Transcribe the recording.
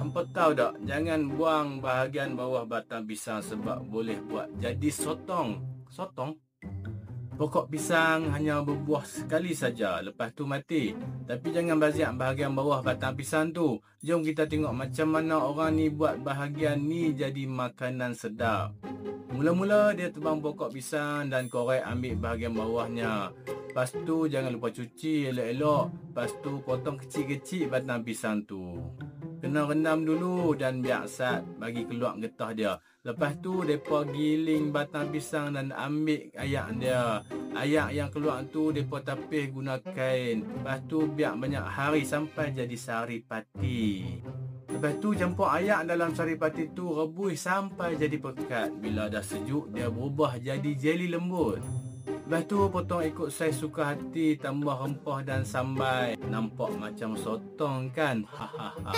Hampa tahu tak, jangan buang bahagian bawah batang pisang sebab boleh buat jadi sotong. Sotong? Pokok pisang hanya berbuah sekali saja, lepas tu mati. Tapi jangan baziak bahagian bawah batang pisang tu. Jom kita tengok macam mana orang ni buat bahagian ni jadi makanan sedap. Mula-mula dia tebang pokok pisang dan korek ambil bahagian bawahnya. Lepas tu jangan lupa cuci elok-elok. Lepas tu potong kecil-kecil batang pisang tu. Kena rendam dulu dan biar sat bagi keluar getah dia. Lepas tu mereka giling batang pisang dan ambil ayak dia. Ayak yang keluar tu mereka tapis guna kain. Lepas tu biar banyak hari sampai jadi sari pati. Lepas tu campur ayak dalam sari pati tu, rebus sampai jadi pekat. Bila dah sejuk dia berubah jadi jeli lembut. Lepas tu potong ikut saiz suka hati, tambah rempah dan sambal. Nampak macam sotong kan? Hahaha.